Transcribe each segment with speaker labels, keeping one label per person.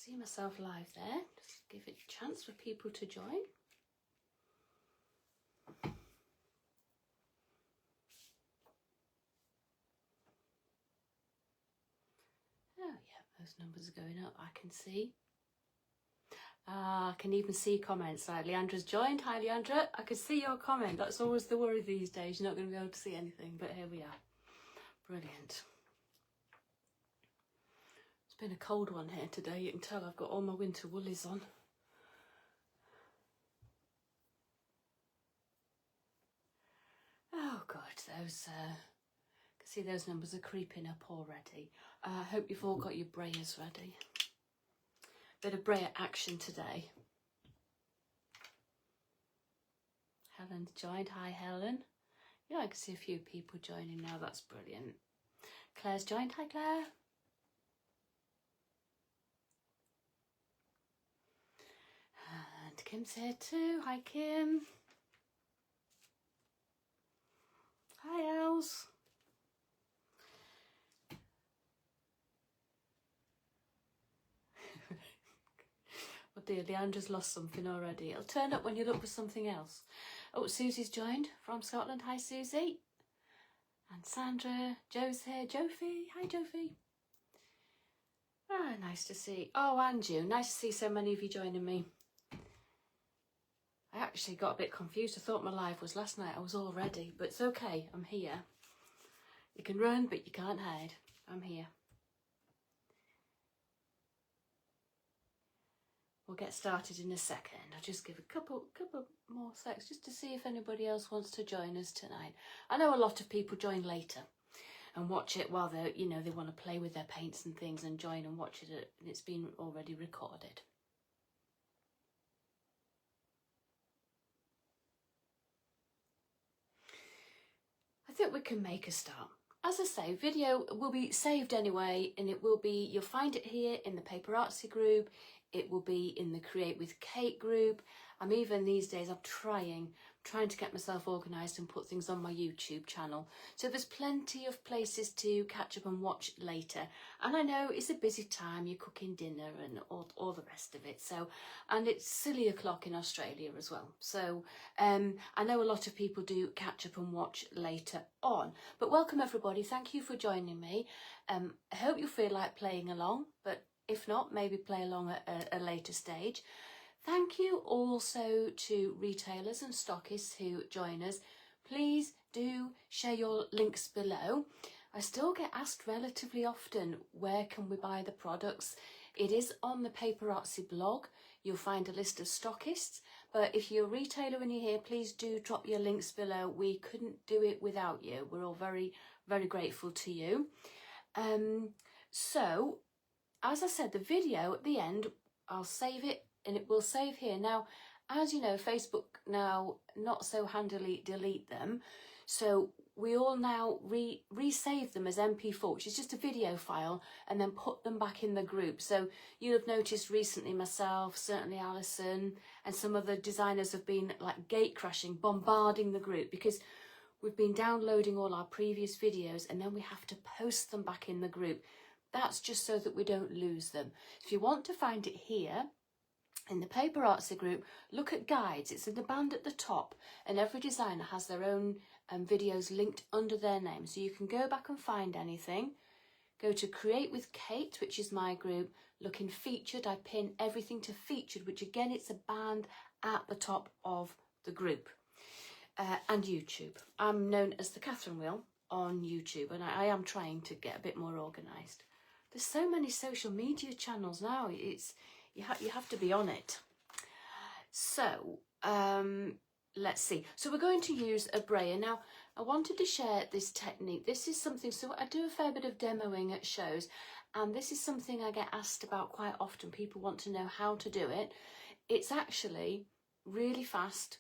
Speaker 1: see myself live there. Just give it a chance for people to join. Oh yeah, those numbers are going up, I can see. I can even see comments. Like Leandra's joined. Hi Leandra, I can see your comment. That's always the worry these days. You're not going to be able to see anything, but here we are. Brilliant. It's been a cold one here today. You can tell I've got all my winter woolies on. Oh God, those, I can see those numbers are creeping up already. I hope you've all got your brayers ready. Bit of brayer action today. Helen's joined. Hi Helen. Yeah, I can see a few people joining now. That's brilliant. Claire's joined. Hi Claire. And Kim's here too. Hi Kim. Hi Els. Oh dear, Leandra's lost something already. It'll turn up when you look for something else. Oh, Susie's joined from Scotland. Hi Susie. And Sandra. Joe's here. Jophie. Hi Jophie. Ah, nice to see. Oh, and you. Nice to see so many of you joining me. I actually got a bit confused. I thought my live was last night. I was all ready, but it's okay. I'm here. You can run, but you can't hide. I'm here. We'll get started in a second. I'll just give a couple more secs just to see if anybody else wants to join us tonight. I know a lot of people join later and watch it while they're, you know, they want to play with their paints and things and join and watch it, and it's been already recorded. I think we can make a start. As I say, video will be saved anyway, and it will be, you'll find it here in the Paper Artsy group. It will be in the Create with Kate group. I'm even these days, I'm trying to get myself organised and put things on my YouTube channel. So there's plenty of places to catch up and watch later. And I know it's a busy time, you're cooking dinner and all the rest of it. So, and it's silly o'clock in Australia as well. So I know a lot of people do catch up and watch later on. But welcome everybody, thank you for joining me. I hope you feel like playing along, but if not, maybe play along at a later stage. Thank you also to retailers and stockists who join us. Please do share your links below. I still get asked relatively often, where can we buy the products? It is on the Paper Artsy blog. You'll find a list of stockists. But if you're a retailer and you're here, please do drop your links below. We couldn't do it without you. We're all very, very grateful to you. So, as I said, the video at the end, I'll save it and it will save here. Now, as you know, Facebook now not so handily delete them. So we all now resave them as MP4, which is just a video file, and then put them back in the group. So you'll have noticed recently myself, certainly Alison, and some other designers have been like gate crashing, bombarding the group because we've been downloading all our previous videos and then we have to post them back in the group. That's just so that we don't lose them. If you want to find it here, in the Paper Artsy group, look at guides. It's in the band at the top, and every designer has their own videos linked under their name. So you can go back and find anything. Go to Create with Kate, which is my group. Look in Featured. I pin everything to Featured, which again, it's a band at the top of the group. And YouTube. I'm known as the Catherine Wheel on YouTube, and I am trying to get a bit more organised. There's so many social media channels now. It's you have to be on it. So let's see. So we're going to use a brayer. Now I wanted to share this technique. This is something, so I do a fair bit of demoing at shows, and this is something I get asked about quite often. People want to know how to do it. It's actually really fast,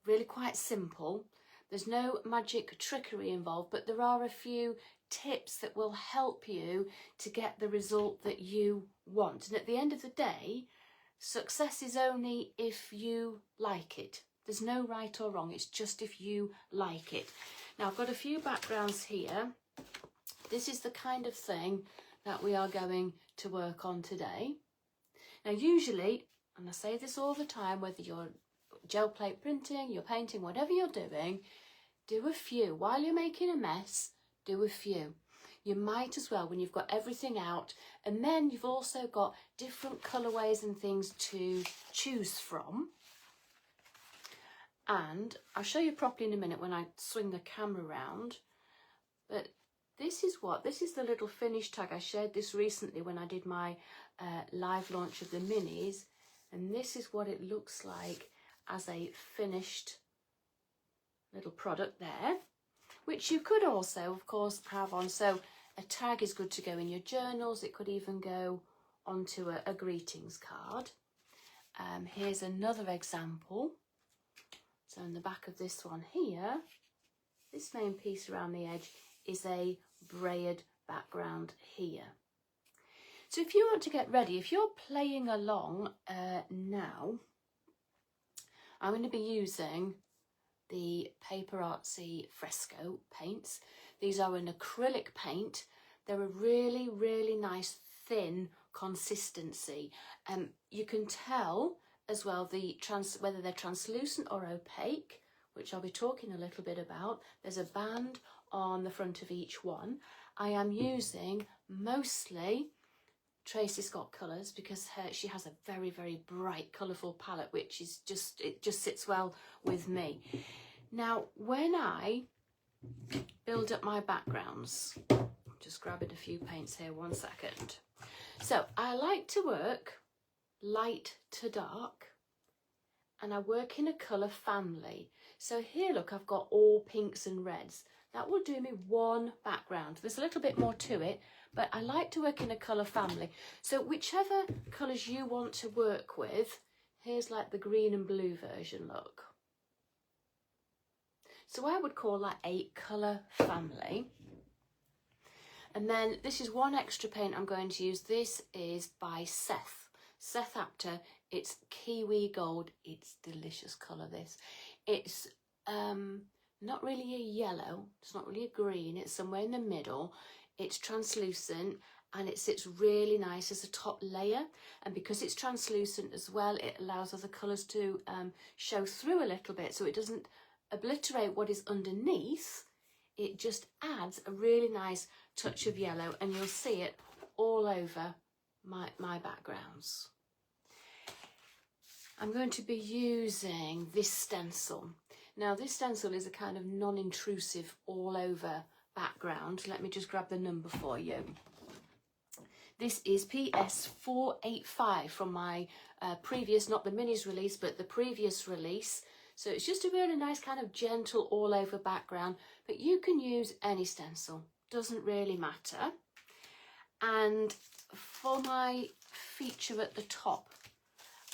Speaker 1: really quite simple. There's no magic trickery involved, but there are a few tips that will help you to get the result that you want. And at the end of the day, success is only if you like it. There's no right or wrong, it's just if you like it. Now I've got a few backgrounds here. This is the kind of thing that we are going to work on today. Now usually, and I say this all the time, whether you're gel plate printing, you're painting, whatever you're doing, do a few. While you're making a mess, do a few. You might as well when you've got everything out, and then you've also got different colourways and things to choose from. And I'll show you properly in a minute when I swing the camera around. But this is the little finish tag. I shared this recently when I did my live launch of the minis. And this is what it looks like as a finished little product there, which you could also, of course, have on. So a tag is good to go in your journals. It could even go onto a greetings card. Here's another example. So in the back of this one here, this main piece around the edge is a brayered background here. So if you want to get ready, if you're playing along now, I'm going to be using the Paper Artsy Fresco paints. These are an acrylic paint. They're a really, really nice thin consistency. You can tell as well whether they're translucent or opaque, which I'll be talking a little bit about. There's a band on the front of each one. I am using mostly Tracy Scott colours because she has a very, very bright, colourful palette, which is it just sits well with me. Now, when I build up my backgrounds, just grabbing a few paints here, 1 second. So I like to work light to dark, and I work in a colour family. So here, look, I've got all pinks and reds. That will do me one background. There's a little bit more to it, but I like to work in a colour family. So whichever colours you want to work with, here's like the green and blue version, look. So I would call that a colour family. And then this is one extra paint I'm going to use. This is by Seth Apter. It's Kiwi Gold. It's delicious colour, this. It's not really a yellow. It's not really a green. It's somewhere in the middle. It's translucent and it sits really nice as a top layer. And because it's translucent as well, it allows other colours to show through a little bit, so it doesn't obliterate what is underneath. It just adds a really nice touch of yellow, and you'll see it all over my backgrounds. I'm going to be using this stencil. Now this stencil is a kind of non-intrusive all over background. Let me just grab the number for you. This is PS 485 from my previous, not the minis release, but the previous release. So it's just a really nice kind of gentle all over background, but you can use any stencil, doesn't really matter. And for my feature at the top,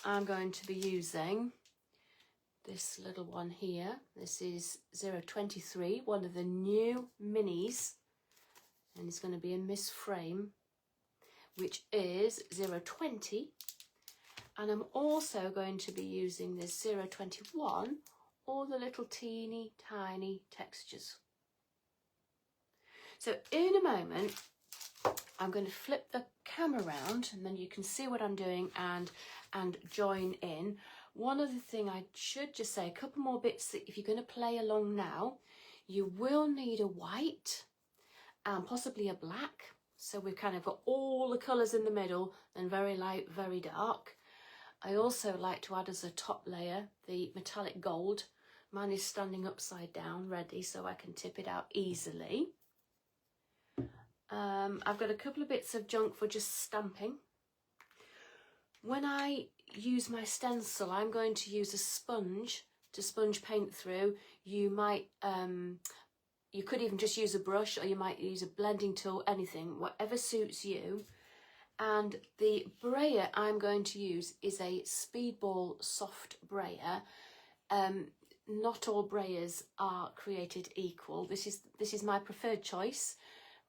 Speaker 1: I'm going to be using this little one here. This is 023, one of the new minis, and it's going to be in this frame, which is 020. And I'm also going to be using this 021, all the little teeny tiny textures. So in a moment, I'm going to flip the camera around and then you can see what I'm doing and join in. One other thing I should just say, a couple more bits that if you're going to play along now, you will need a white and possibly a black. So we've kind of got all the colours in the middle and very light, very dark. I also like to add as a top layer the metallic gold. Mine is standing upside down ready so I can tip it out easily. I've got a couple of bits of junk for just stamping. When I use my stencil, I'm going to use a sponge to sponge paint through. You might, you could even just use a brush, or you might use a blending tool, anything, whatever suits you. And the brayer I'm going to use is a Speedball soft brayer. Not all brayers are created equal. This is my preferred choice.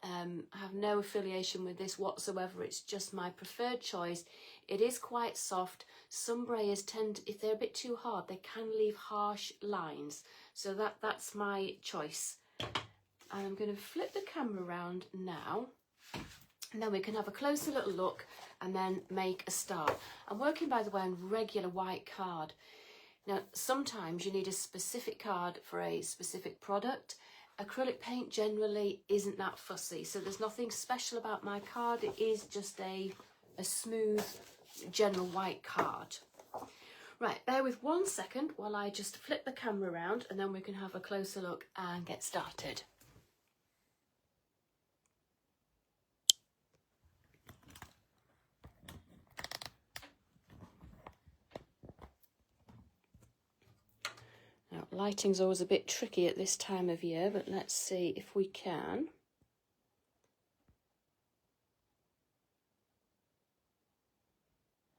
Speaker 1: I have no affiliation with this whatsoever. It's just my preferred choice. It is quite soft. Some brayers tend, if they're a bit too hard, they can leave harsh lines. So that's my choice. And I'm going to flip the camera around now. And then we can have a closer little look and then make a start. I'm working, by the way, on regular white card. Now, sometimes you need a specific card for a specific product. Acrylic paint generally isn't that fussy, so there's nothing special about my card. It is just a smooth, general white card. Right, bear with 1 second while I just flip the camera around and then we can have a closer look and get started. Now, lighting's always a bit tricky at this time of year, but let's see if we can.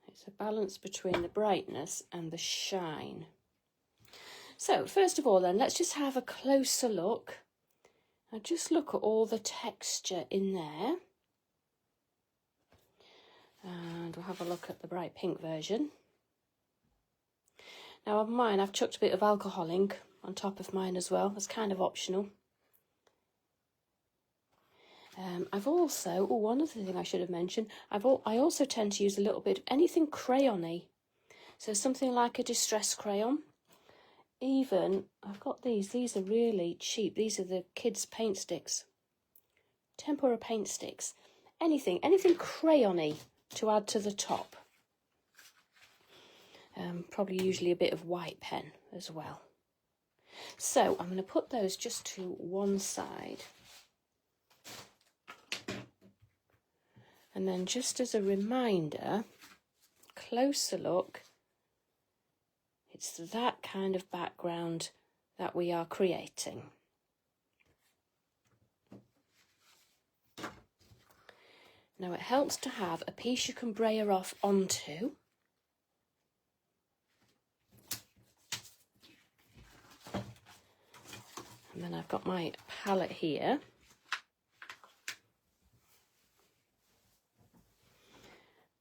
Speaker 1: It's a balance between the brightness and the shine. So, first of all then, let's just have a closer look. Now, just look at all the texture in there. And we'll have a look at the bright pink version. Now on mine, I've chucked a bit of alcohol ink on top of mine as well. It's kind of optional. I've also, one other thing I should have mentioned, I also tend to use a little bit of anything crayon-y. So something like a distress crayon. Even, I've got these are really cheap. These are the kids' paint sticks. Tempera paint sticks. Anything crayon-y to add to the top. Probably usually a bit of white pen as well. So I'm going to put those just to one side. And then just as a reminder, closer look, it's that kind of background that we are creating. Now it helps to have a piece you can brayer off onto. And then I've got my palette here.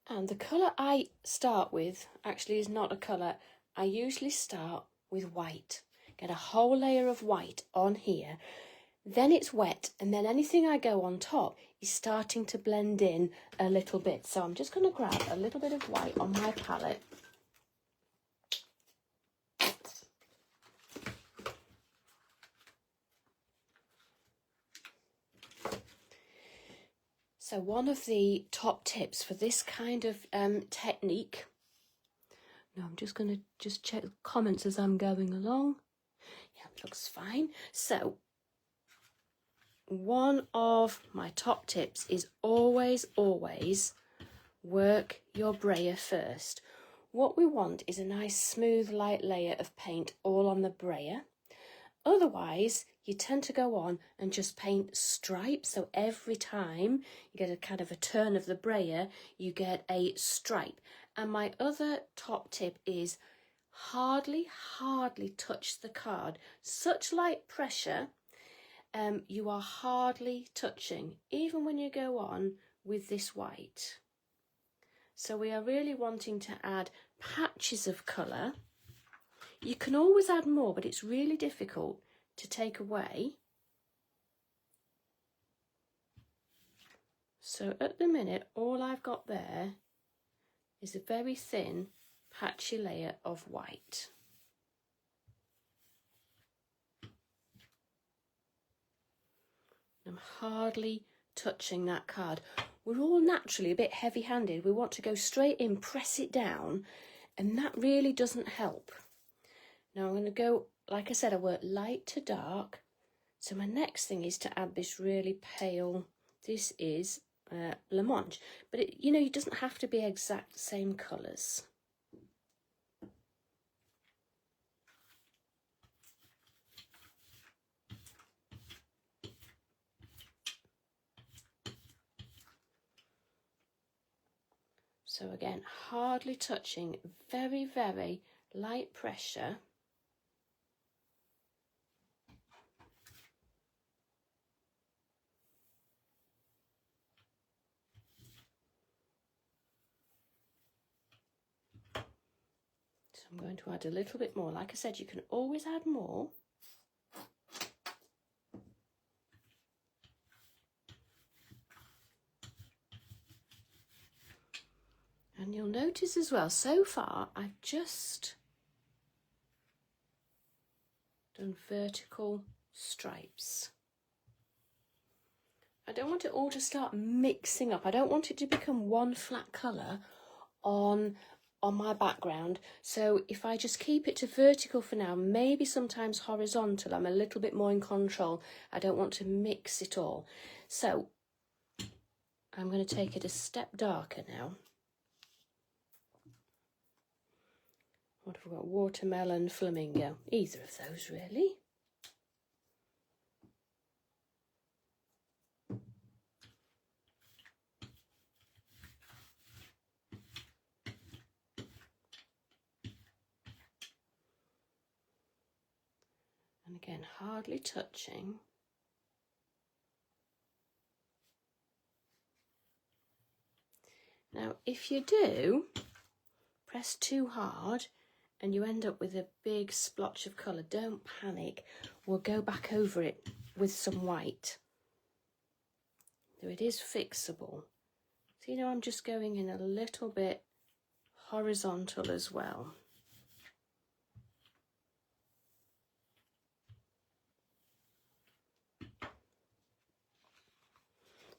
Speaker 1: And the colour I start with actually is not a colour. I usually start with white. Get a whole layer of white on here. Then it's wet, and then anything I go on top is starting to blend in a little bit. So I'm just going to grab a little bit of white on my palette. So one of the top tips for this kind of technique, now I'm just going to check the comments as I'm going along. Yeah, looks fine. So one of my top tips is always work your brayer first. What we want is a nice smooth light layer of paint all on the brayer. Otherwise, you tend to go on and just paint stripes. So every time you get a kind of a turn of the brayer, you get a stripe. And my other top tip is hardly touch the card. Such light pressure, you are hardly touching, even when you go on with this white. So we are really wanting to add patches of colour. You can always add more, but it's really difficult to take away. So at the minute, all I've got there is a very thin, patchy layer of white. I'm hardly touching that card. We're all naturally a bit heavy-handed. We want to go straight in, press it down, and that really doesn't help. Now I'm going to go, like I said, I work light to dark. So my next thing is to add this really pale, this is blancmange. But it doesn't have to be exact same colours. So again, hardly touching, very light pressure. So I'm going to add a little bit more. Like I said, you can always add more. notice as well, so far I've just done vertical stripes. I don't want it all to start mixing up. I don't want it to become one flat colour on my background. So if I just keep it to vertical for now, maybe sometimes horizontal, I'm a little bit more in control. I don't want to mix it all. So I'm going to take it a step darker now. What have we got? Watermelon, flamingo. Either of those, really. And again, hardly touching. Now, if you do press too hard and you end up with a big splotch of colour, don't panic. We'll go back over it with some white. So it is fixable. So, you know, I'm just going in a little bit horizontal as well.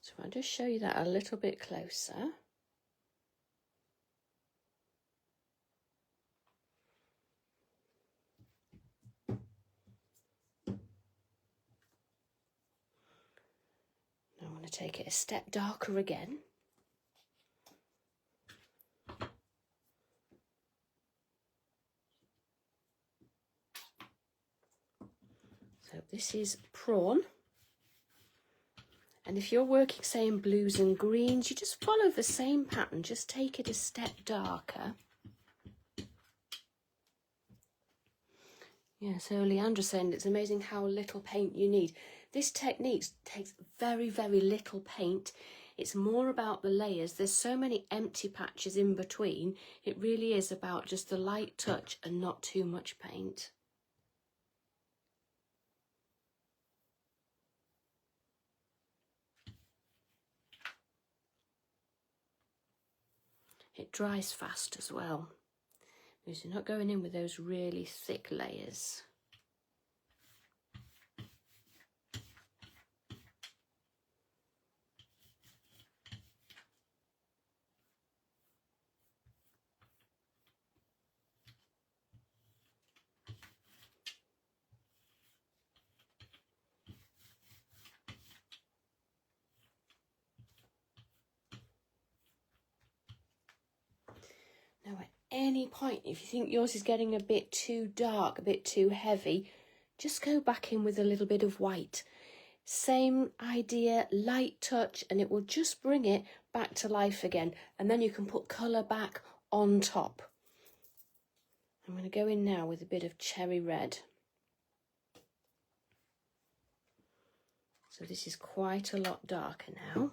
Speaker 1: So I'll just show you that a little bit closer. Now I want to take it a step darker again. So this is prawn. And if you're working, say, in blues and greens, you just follow the same pattern, just take it a step darker. Yeah, so Leandra's saying it's amazing how little paint you need. This technique takes very, very little paint. It's more about the layers. There's so many empty patches in between. It really is about just the light touch and not too much paint. It dries fast as well, because you're not going in with those really thick layers. Now, at any point, if you think yours is getting a bit too dark, a bit too heavy, just go back in with a little bit of white. Same idea, light touch, and it will just bring it back to life again. And then you can put colour back on top. I'm going to go in now with a bit of cherry red. So this is quite a lot darker now.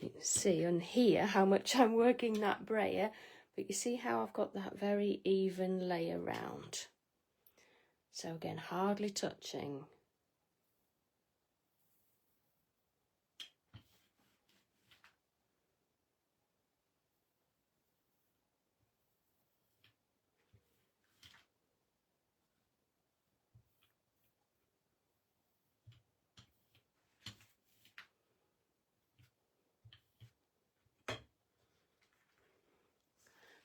Speaker 1: You can see on here how much I'm working that brayer, but you see how I've got that very even layer round. So again, hardly touching.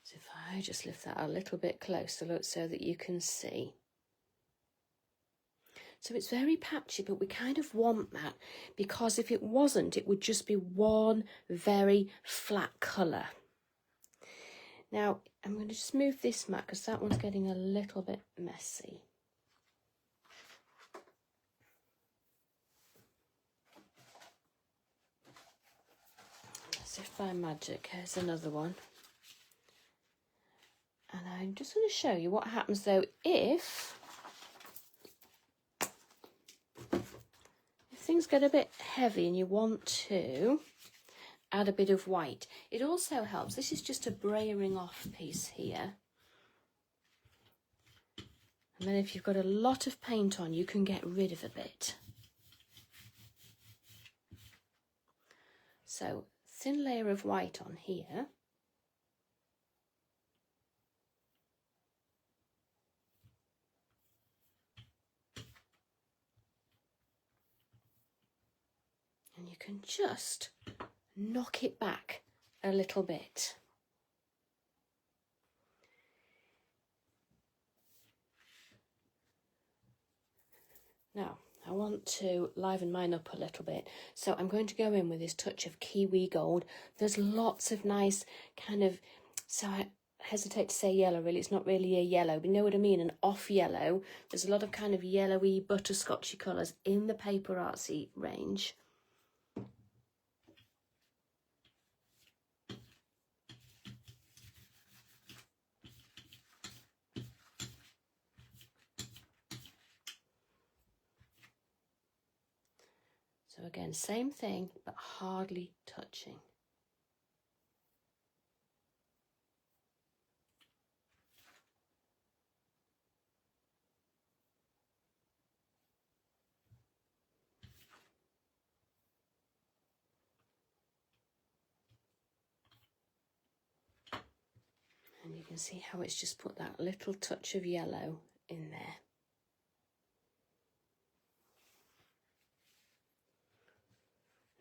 Speaker 1: So if I just lift that a little bit closer, look, so that you can see. So it's very patchy, but we kind of want that, because if it wasn't, it would just be one very flat colour. Now, I'm going to just move this mat because that one's getting a little bit messy. As if by magic, here's another one. And I'm just going to show you what happens though if things get a bit heavy and you want to add a bit of white. It also helps. This is just a brayering off piece here. And then if you've got a lot of paint on, you can get rid of a bit. So thin layer of white on here. And you can just knock it back a little bit. Now, I want to liven mine up a little bit, so I'm going to go in with this touch of kiwi gold. There's lots of nice kind of, so I hesitate to say yellow really, it's not really a yellow, but you know what I mean, an off yellow. There's a lot of kind of yellowy, butterscotchy colours in the Paper Artsy range. So again, same thing, but hardly touching. And you can see how it's just put that little touch of yellow in there.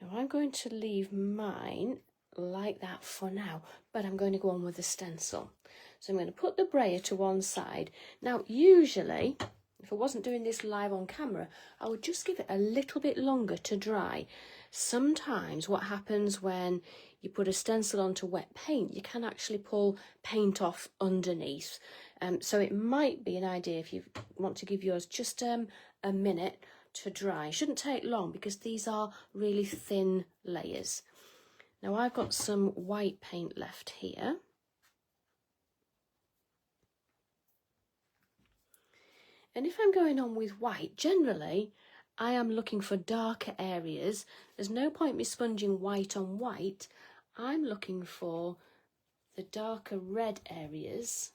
Speaker 1: Now I'm going to leave mine like that for now, but I'm going to go on with the stencil. So I'm going to put the brayer to one side. Now usually, if I wasn't doing this live on camera, I would just give it a little bit longer to dry. Sometimes what happens when you put a stencil onto wet paint, you can actually pull paint off underneath. So it might be an idea if you want to give yours just a minute to dry. It shouldn't take long because these are really thin layers. Now I've got some white paint left here. And if I'm going on with white, generally I am looking for darker areas. There's no point me sponging white on white. I'm looking for the darker red areas.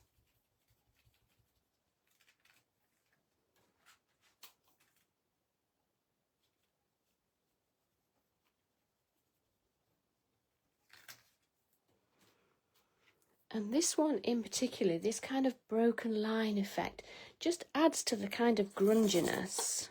Speaker 1: And this one in particular, this kind of broken line effect, just adds to the kind of grunginess.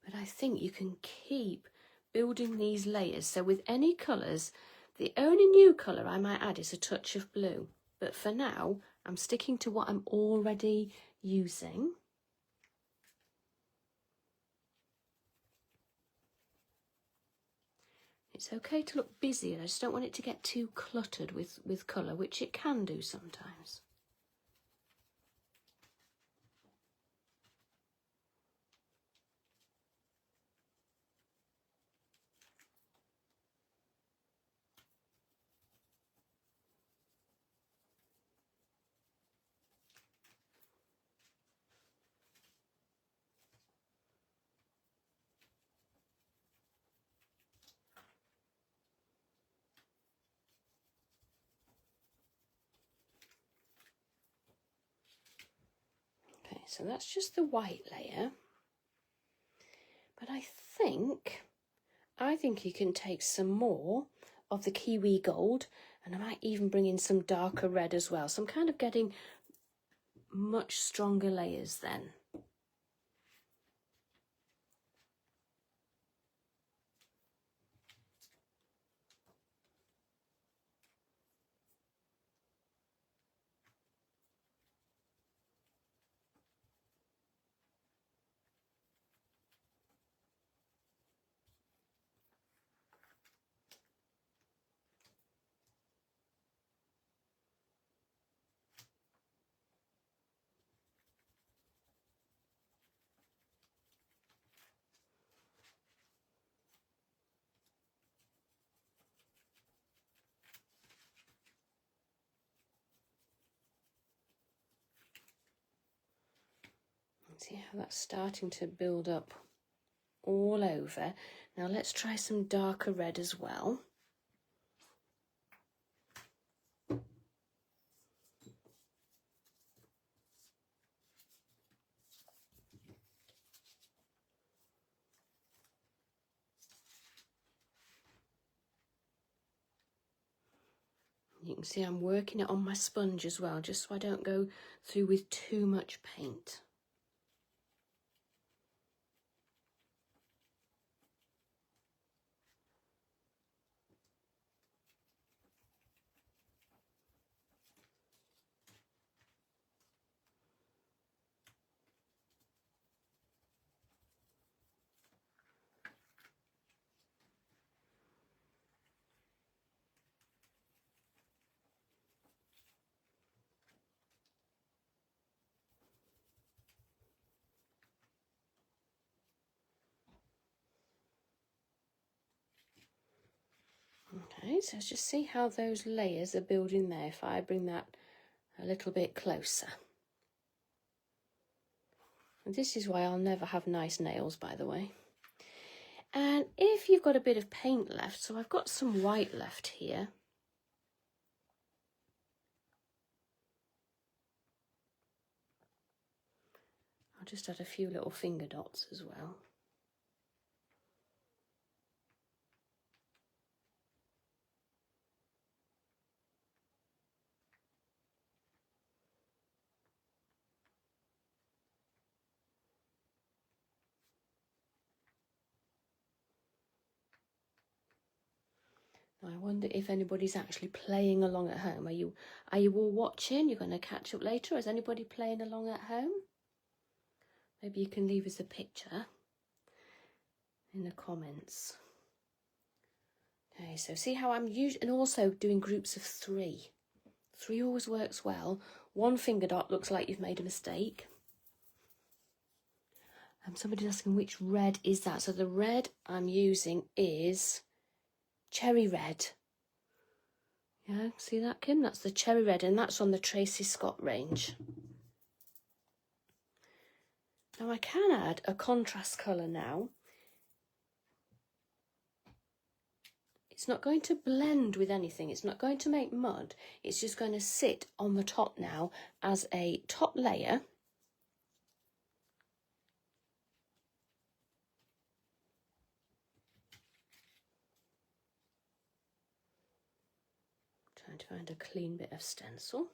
Speaker 1: But I think you can keep building these layers. So with any colours, the only new colour I might add is a touch of blue. But for now, I'm sticking to what I'm already using. It's okay to look busy, and I just don't want it to get too cluttered with colour, which it can do sometimes. Okay, so that's just the white layer. But I think you can take some more of the kiwi gold, and I might even bring in some darker red as well. So I'm kind of getting much stronger layers then. See how that's starting to build up all over. Now let's try some darker red as well. You can see I'm working it on my sponge as well, just so I don't go through with too much paint. Okay, so just see how those layers are building there if I bring that a little bit closer. And this is why I'll never have nice nails, by the way. And if you've got a bit of paint left, so I've got some white left here. I'll just add a few little finger dots as well. I wonder if anybody's actually playing along at home. Are you all watching? You're going to catch up later? Is anybody playing along at home? Maybe you can leave us a picture in the comments. Okay, so see how I'm using, and also doing groups of 3. 3 always works well. 1 finger dot looks like you've made a mistake. Somebody's asking which red is that. So the red I'm using is cherry red. Yeah, see that, Kim? That's the cherry red, and that's on the Tracy Scott range. Now I can add a contrast colour now. It's not going to blend with anything. It's not going to make mud. It's just going to sit on the top now as a top layer. Trying to find a clean bit of stencil.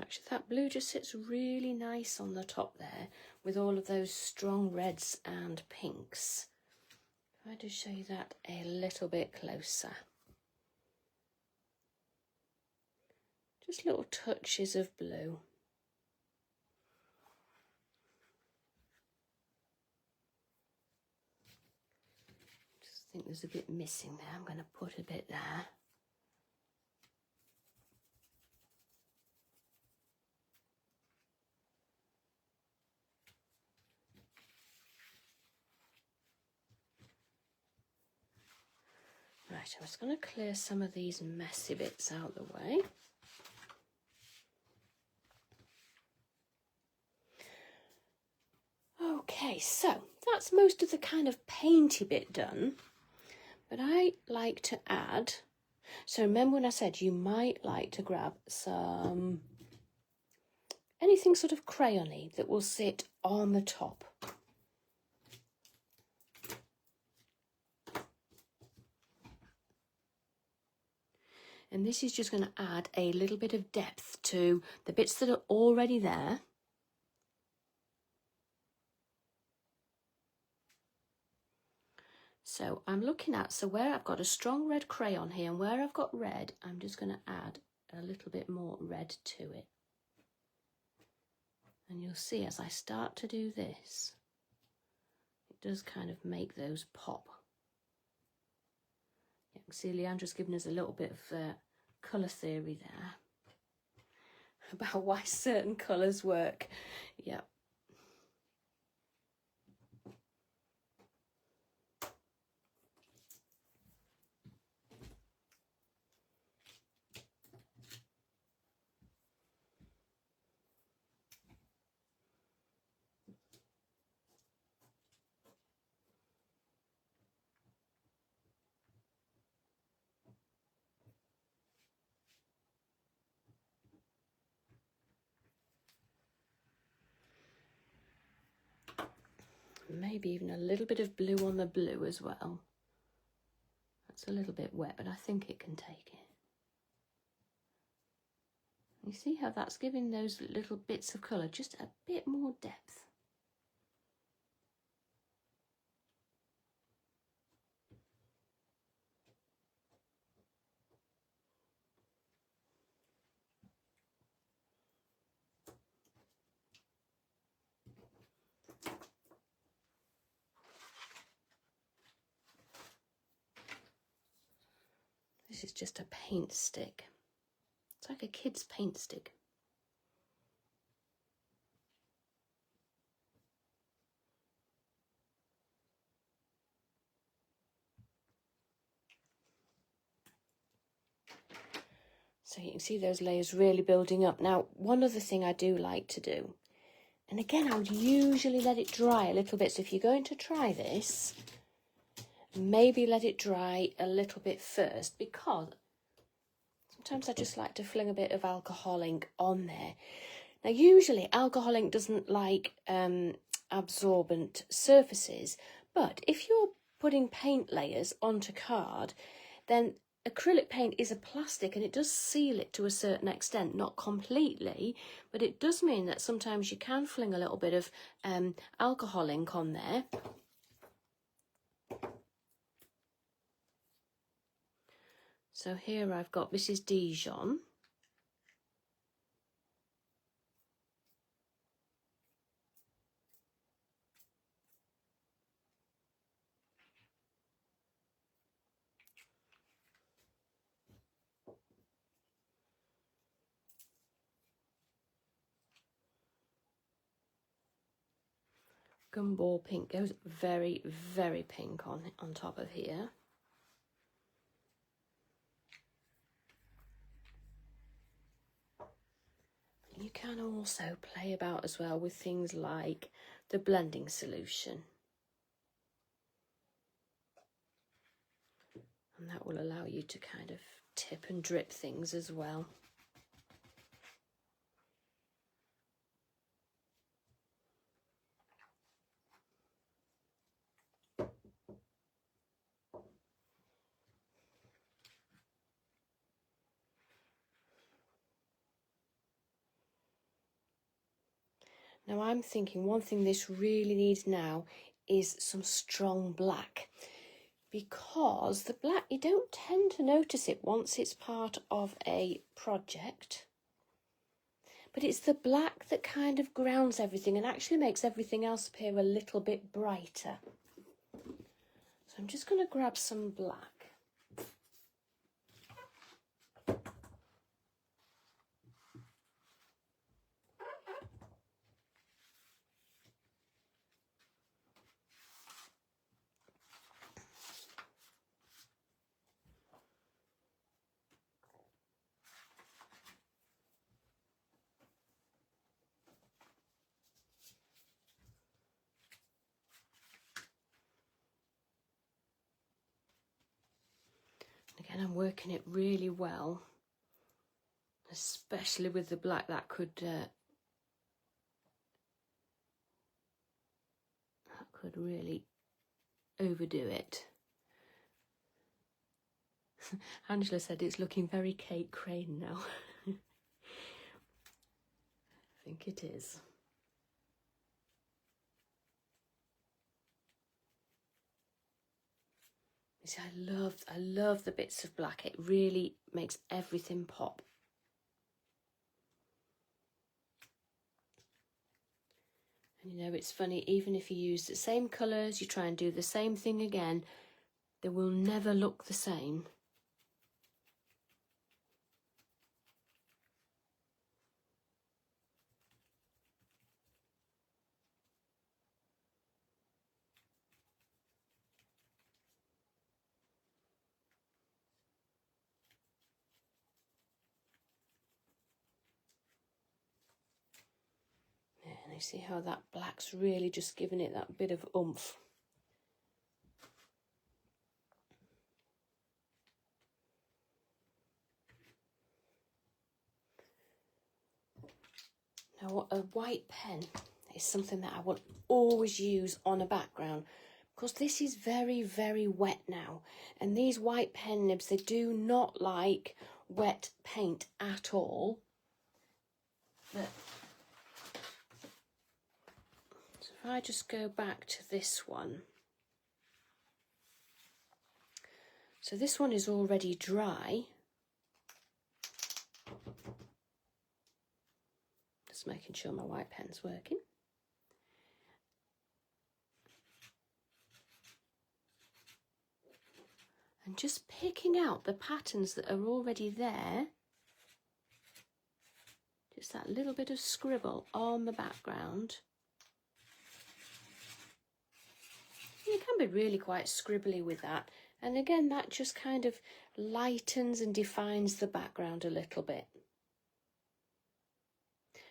Speaker 1: Actually, that blue just sits really nice on the top there with all of those strong reds and pinks. If I just show you that a little bit closer. Just little touches of blue. Just think there's a bit missing there. I'm going to put a bit there. Right, I'm just going to clear some of these messy bits out the way. Okay, so that's most of the kind of painty bit done. But I like to add, so remember when I said you might like to grab some, anything sort of crayon-y that will sit on the top. And this is just going to add a little bit of depth to the bits that are already there. So I'm looking at, so where I've got a strong red crayon here and where I've got red, I'm just going to add a little bit more red to it. And you'll see as I start to do this, it does kind of make those pop. You can see Leandra's given us a little bit of colour theory there about why certain colours work. Yeah. Maybe even a little bit of blue on the blue as well. That's a little bit wet, but I think it can take it. You see how that's giving those little bits of colour just a bit more depth. This is just a paint stick. It's like a kid's paint stick. So you can see those layers really building up. Now, one other thing I do like to do, and again, I would usually let it dry a little bit. So if you're going to try this, maybe let it dry a little bit first, because sometimes I just like to fling a bit of alcohol ink on there. Now, usually alcohol ink doesn't like absorbent surfaces, but if you're putting paint layers onto card, then acrylic paint is a plastic and it does seal it to a certain extent, not completely, but it does mean that sometimes you can fling a little bit of alcohol ink on there. So here I've got, this is Dijon. Gumball pink goes very, very pink on top of here. You can also play about as well with things like the blending solution. And that will allow you to kind of tip and drip things as well. Now I'm thinking one thing this really needs now is some strong black, because the black, you don't tend to notice it once it's part of a project, but it's the black that kind of grounds everything and actually makes everything else appear a little bit brighter. So I'm just going to grab some black. Again, I'm working it really well, especially with the black. That could really overdo it. Angela said it's looking very Kate Crane now. I think it is. You see, I love the bits of black. It really makes everything pop. You know, it's funny, even if you use the same colours, you try and do the same thing again, they will never look the same. And you see how that black's really just giving it that bit of oomph. Now, a white pen is something that I will always use on a background, because this is very, very wet now. And these white pen nibs, they do not like wet paint at all. But so if I just go back to this one. So this one is already dry. Just making sure my white pen's working. And just picking out the patterns that are already there. Just that little bit of scribble on the background. You can be really quite scribbly with that. And again, that just kind of lightens and defines the background a little bit.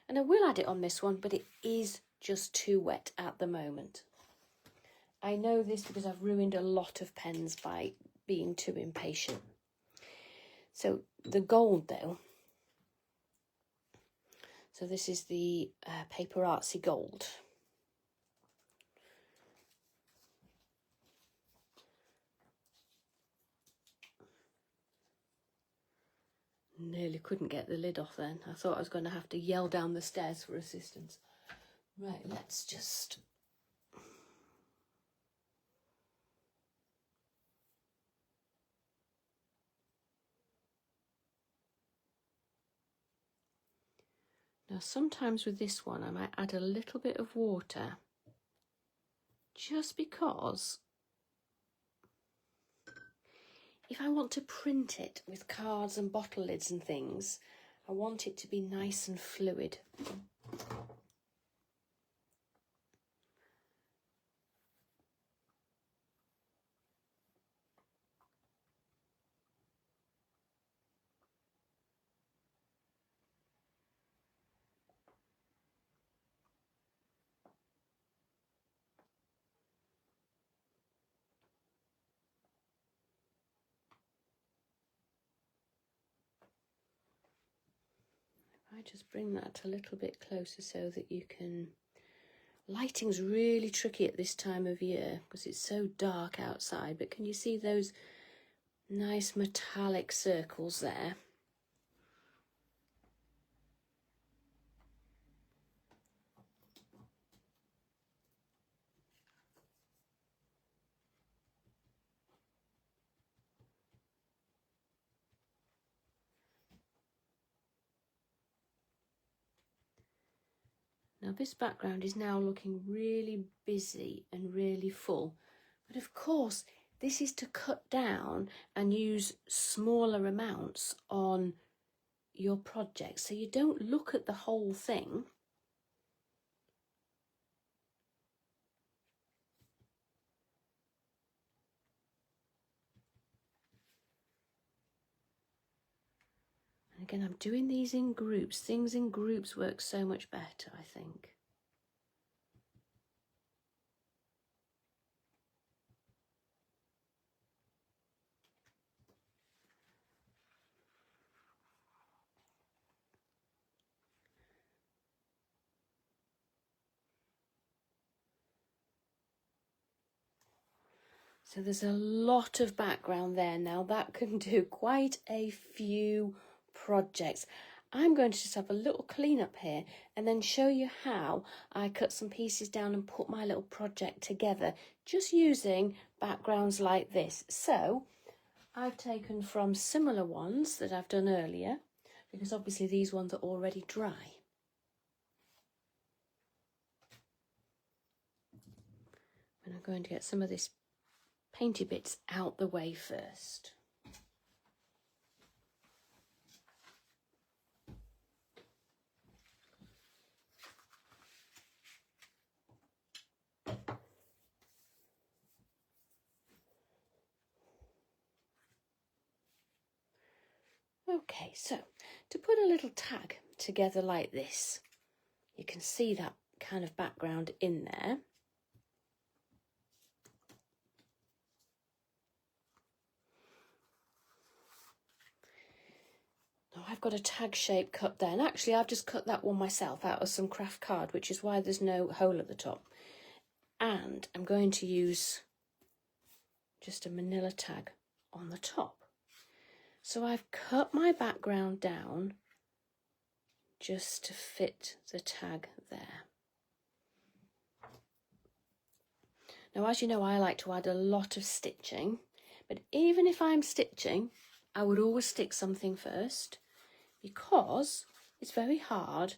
Speaker 1: And I will add it on this one, but it is just too wet at the moment. I know this because I've ruined a lot of pens by being too impatient. So the gold though, so this is the Paper Artsy Gold. Nearly couldn't get the lid off then. I thought I was going to have to yell down the stairs for assistance. Right, let's just... Now sometimes with this one I might add a little bit of water, just because if I want to print it with cards and bottle lids and things, I want it to be nice and fluid. I just bring that a little bit closer so that you can... Lighting's really tricky at this time of year because it's so dark outside, but can you see those nice metallic circles there? Now this background is now looking really busy and really full, but of course this is to cut down and use smaller amounts on your project so you don't look at the whole thing. And again, I'm doing these in groups. Things in groups work so much better, I think. So there's a lot of background there now. That can do quite a few projects. I'm going to just have a little clean up here and then show you how I cut some pieces down and put my little project together, just using backgrounds like this. So I've taken from similar ones that I've done earlier, because obviously these ones are already dry. And I'm going to get some of this painty bits out the way first. Okay, so to put a little tag together like this, you can see that kind of background in there. Now I've got a tag shape cut there, and actually I've just cut that one myself out of some craft card, which is why there's no hole at the top. And I'm going to use just a manila tag on the top. So I've cut my background down just to fit the tag there. Now, as you know, I like to add a lot of stitching, but even if I'm stitching, I would always stick something first, because it's very hard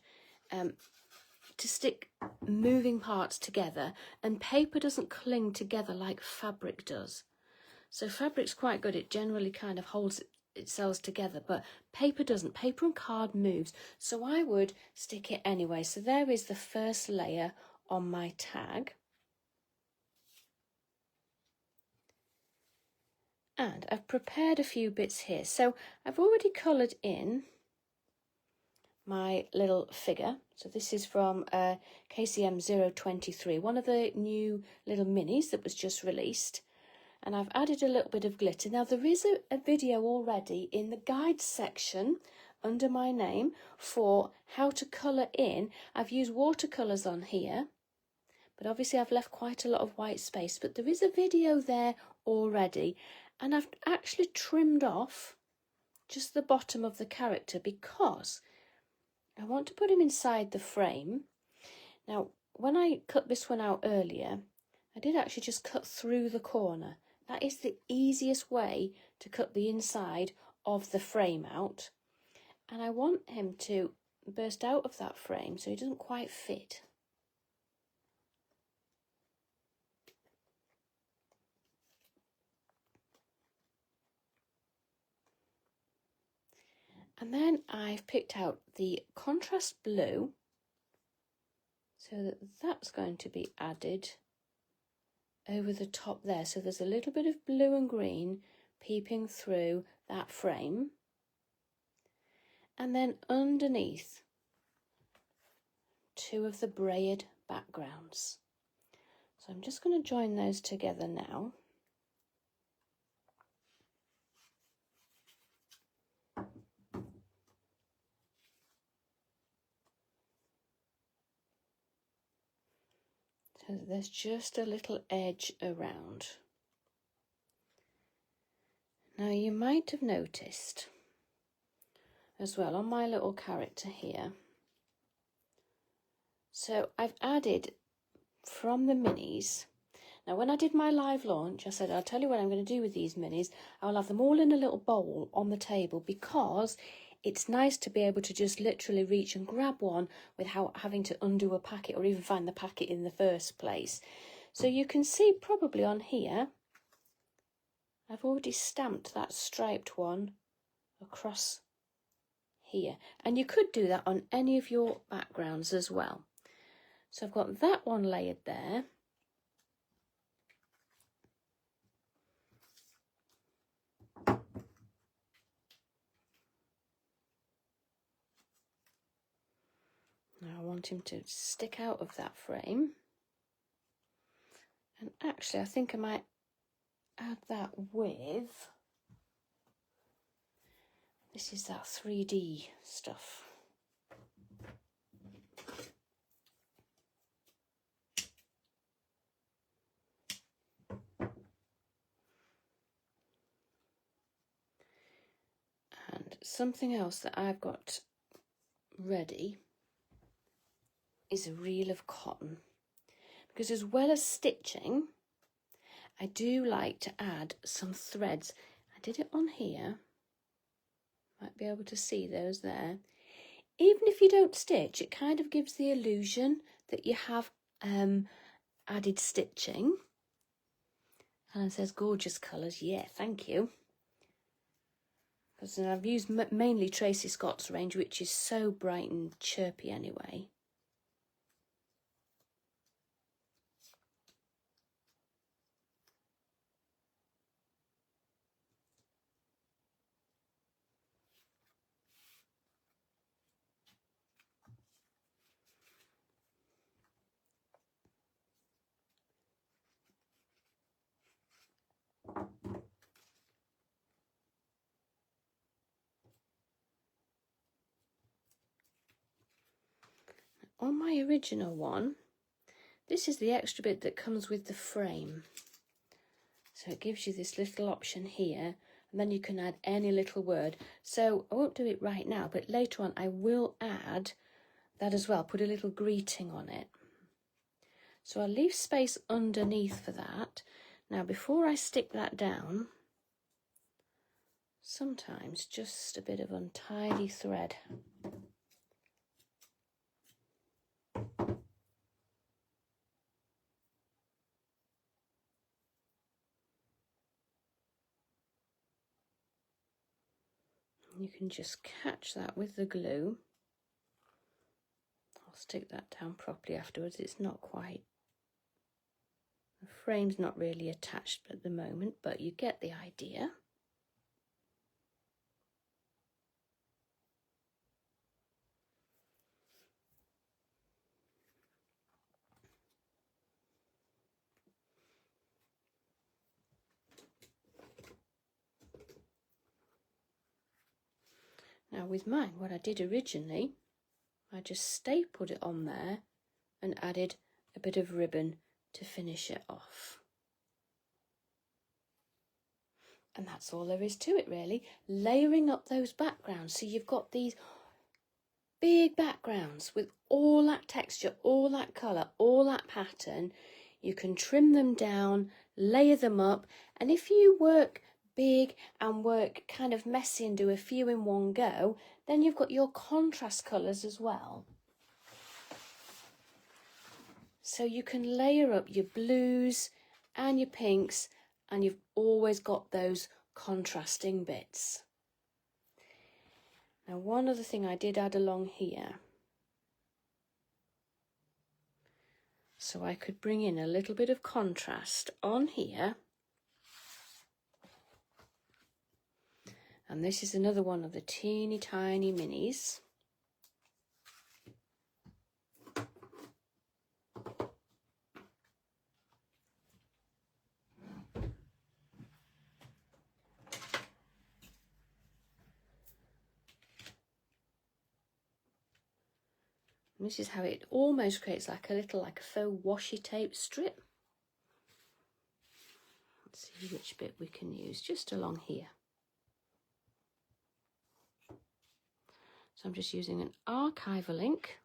Speaker 1: to stick moving parts together, and paper doesn't cling together like fabric does. So fabric's quite good, it generally kind of holds itself together, but paper doesn't. Paper and card moves, so I would stick it anyway. So there is the first layer on my tag. And I've prepared a few bits here. So I've already coloured in my little figure. So this is from KCM 023, one of the new little minis that was just released. And I've added a little bit of glitter. Now there is a video already in the guide section under my name for how to colour in. I've used watercolours on here, but obviously I've left quite a lot of white space, but there is a video there already. And I've actually trimmed off just the bottom of the character because I want to put him inside the frame. Now, when I cut this one out earlier, I did actually just cut through the corner. That is the easiest way to cut the inside of the frame out. And I want him to burst out of that frame so he doesn't quite fit. And then I've picked out the contrast blue, so that's going to be added over the top there. So there's a little bit of blue and green peeping through that frame. And then underneath, two of the brayered backgrounds. So I'm just going to join those together now. So there's just a little edge around. Now you might have noticed as well on my little character here. So I've added from the minis. Now when I did my live launch, I said, I'll tell you what I'm going to do with these minis. I'll have them all in a little bowl on the table, because it's nice to be able to just literally reach and grab one without having to undo a packet or even find the packet in the first place. So you can see probably on here, I've already stamped that striped one across here. And you could do that on any of your backgrounds as well. So I've got that one layered there. Now I want him to stick out of that frame. And actually I think I might add that with, this is that 3D stuff. And something else that I've got ready is a reel of cotton, because as well as stitching, I do like to add some threads. I did it on here, might be able to see those there. Even if you don't stitch, it kind of gives the illusion that you have added stitching. Helen says gorgeous colours. Yeah, thank you. Because I've used mainly Tracy Scott's range, which is so bright and chirpy anyway. On my original one, this is the extra bit that comes with the frame. So it gives you this little option here, and then you can add any little word. So I won't do it right now, but later on I will add that as well, put a little greeting on it. So I'll leave space underneath for that. Now before I stick that down, sometimes just a bit of untidy thread. You can just catch that with the glue. I'll stick that down properly afterwards. It's not quite, the frame's not really attached at the moment, but you get the idea. Now with mine, what I did originally, I just stapled it on there and added a bit of ribbon to finish it off. And that's all there is to it really, layering up those backgrounds. So you've got these big backgrounds with all that texture, all that colour, all that pattern. You can trim them down, layer them up, and if you work big and work kind of messy and do a few in one go, then you've got your contrast colours as well. So you can layer up your blues and your pinks, and you've always got those contrasting bits. Now one other thing I did add along here, so I could bring in a little bit of contrast on here. And this is another one of the teeny tiny minis. And this is how it almost creates like a little, like a faux washi tape strip. Let's see which bit we can use, just along here. So I'm just using an archival ink.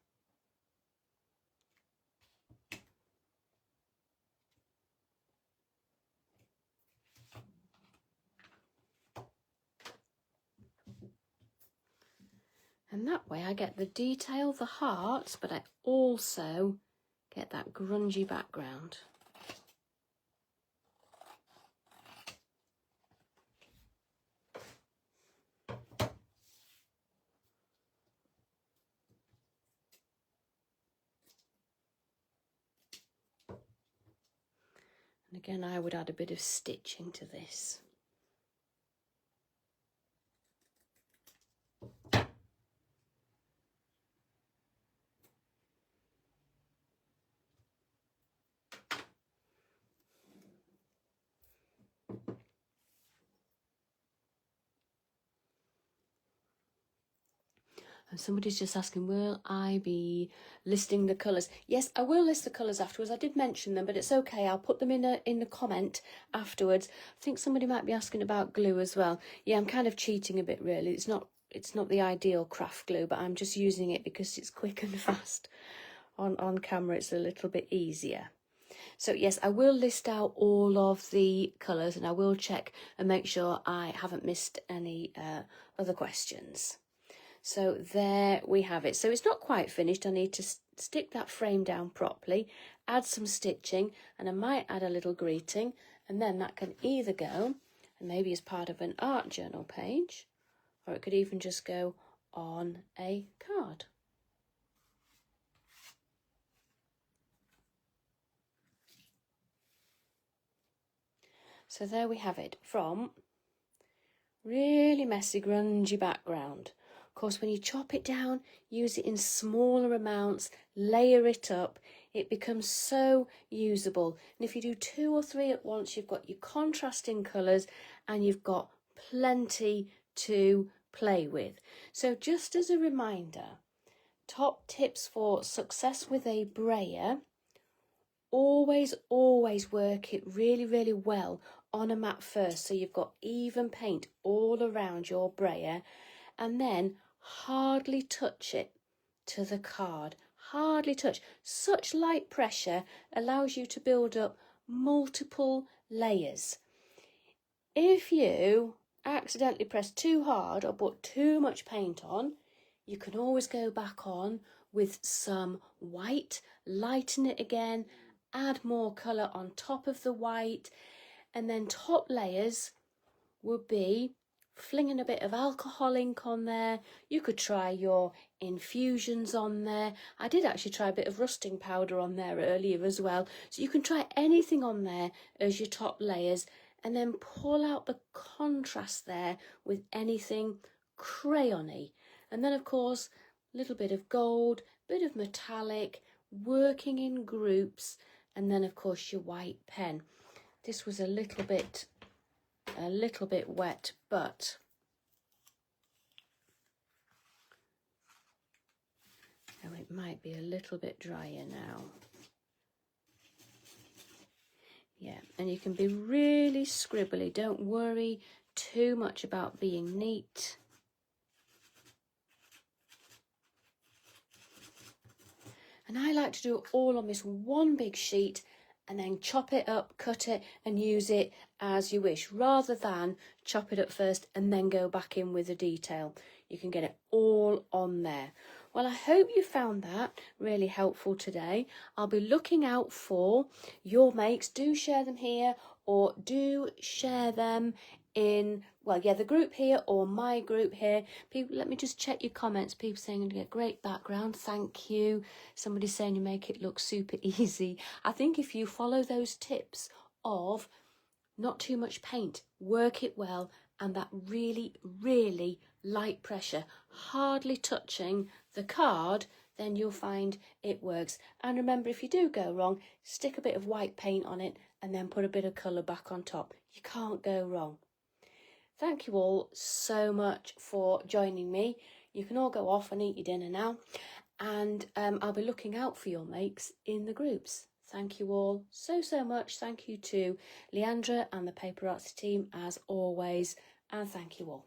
Speaker 1: And that way I get the detail, the hearts, but I also get that grungy background. And again, I would add a bit of stitching to this. And somebody's just asking, will I be listing the colours? Yes, I will list the colours afterwards. I did mention them, but it's okay. I'll put them in the comment afterwards. I think somebody might be asking about glue as well. Yeah, I'm kind of cheating a bit, really. It's not the ideal craft glue, but I'm just using it because it's quick and fast. On camera, it's a little bit easier. So yes, I will list out all of the colours, and I will check and make sure I haven't missed any other questions. So there we have it. So it's not quite finished. I need to stick that frame down properly, add some stitching, and I might add a little greeting, And then that can either go, and maybe as part of an art journal page, or it could even just go on a card. So there we have it, from really messy, grungy background. Of course, when you chop it down, use it in smaller amounts, layer it up, it becomes so usable. And if you do 2 or 3 at once, you've got your contrasting colours and you've got plenty to play with. So just as a reminder, top tips for success with a brayer: always work it really well on a mat first, so you've got even paint all around your brayer, and then hardly touch it to the card. Hardly touch. Such light pressure allows you to build up multiple layers. If you accidentally press too hard or put too much paint on, you can always go back on with some white, lighten it again, add more colour on top of the white, and then top layers would be flinging a bit of alcohol ink on there. You could try your infusions on there. I did actually try a bit of rusting powder on there earlier as well. So you can try anything on there as your top layers, and then pull out the contrast there with anything crayony. And then of course, a little bit of gold, bit of metallic, working in groups, and then of course your white pen. This was a little bit wet, but oh, it might be a little bit drier now. Yeah, and you can be really scribbly. Don't worry too much about being neat. And I like to do it all on this one big sheet and then chop it up, cut it and use it as you wish, rather than chop it up first and then go back in with the detail. You can get it all on there. Well, I hope you found that really helpful today. I'll be looking out for your makes. Do share them here, or do share them in, well, yeah, the group here or my group here. People, let me just check your comments. People saying, yeah, great background, thank you. Somebody saying you make it look super easy. I think if you follow those tips of not too much paint, work it well, and that really light pressure, hardly touching the card, then you'll find it works. And remember, if you do go wrong, stick a bit of white paint on it and then put a bit of colour back on top. You can't go wrong. Thank you all so much for joining me. You can all go off and eat your dinner now, and I'll be looking out for your makes in the groups. Thank you all so much. Thank you to Leandra and the Paper Artsy team as always, and thank you all.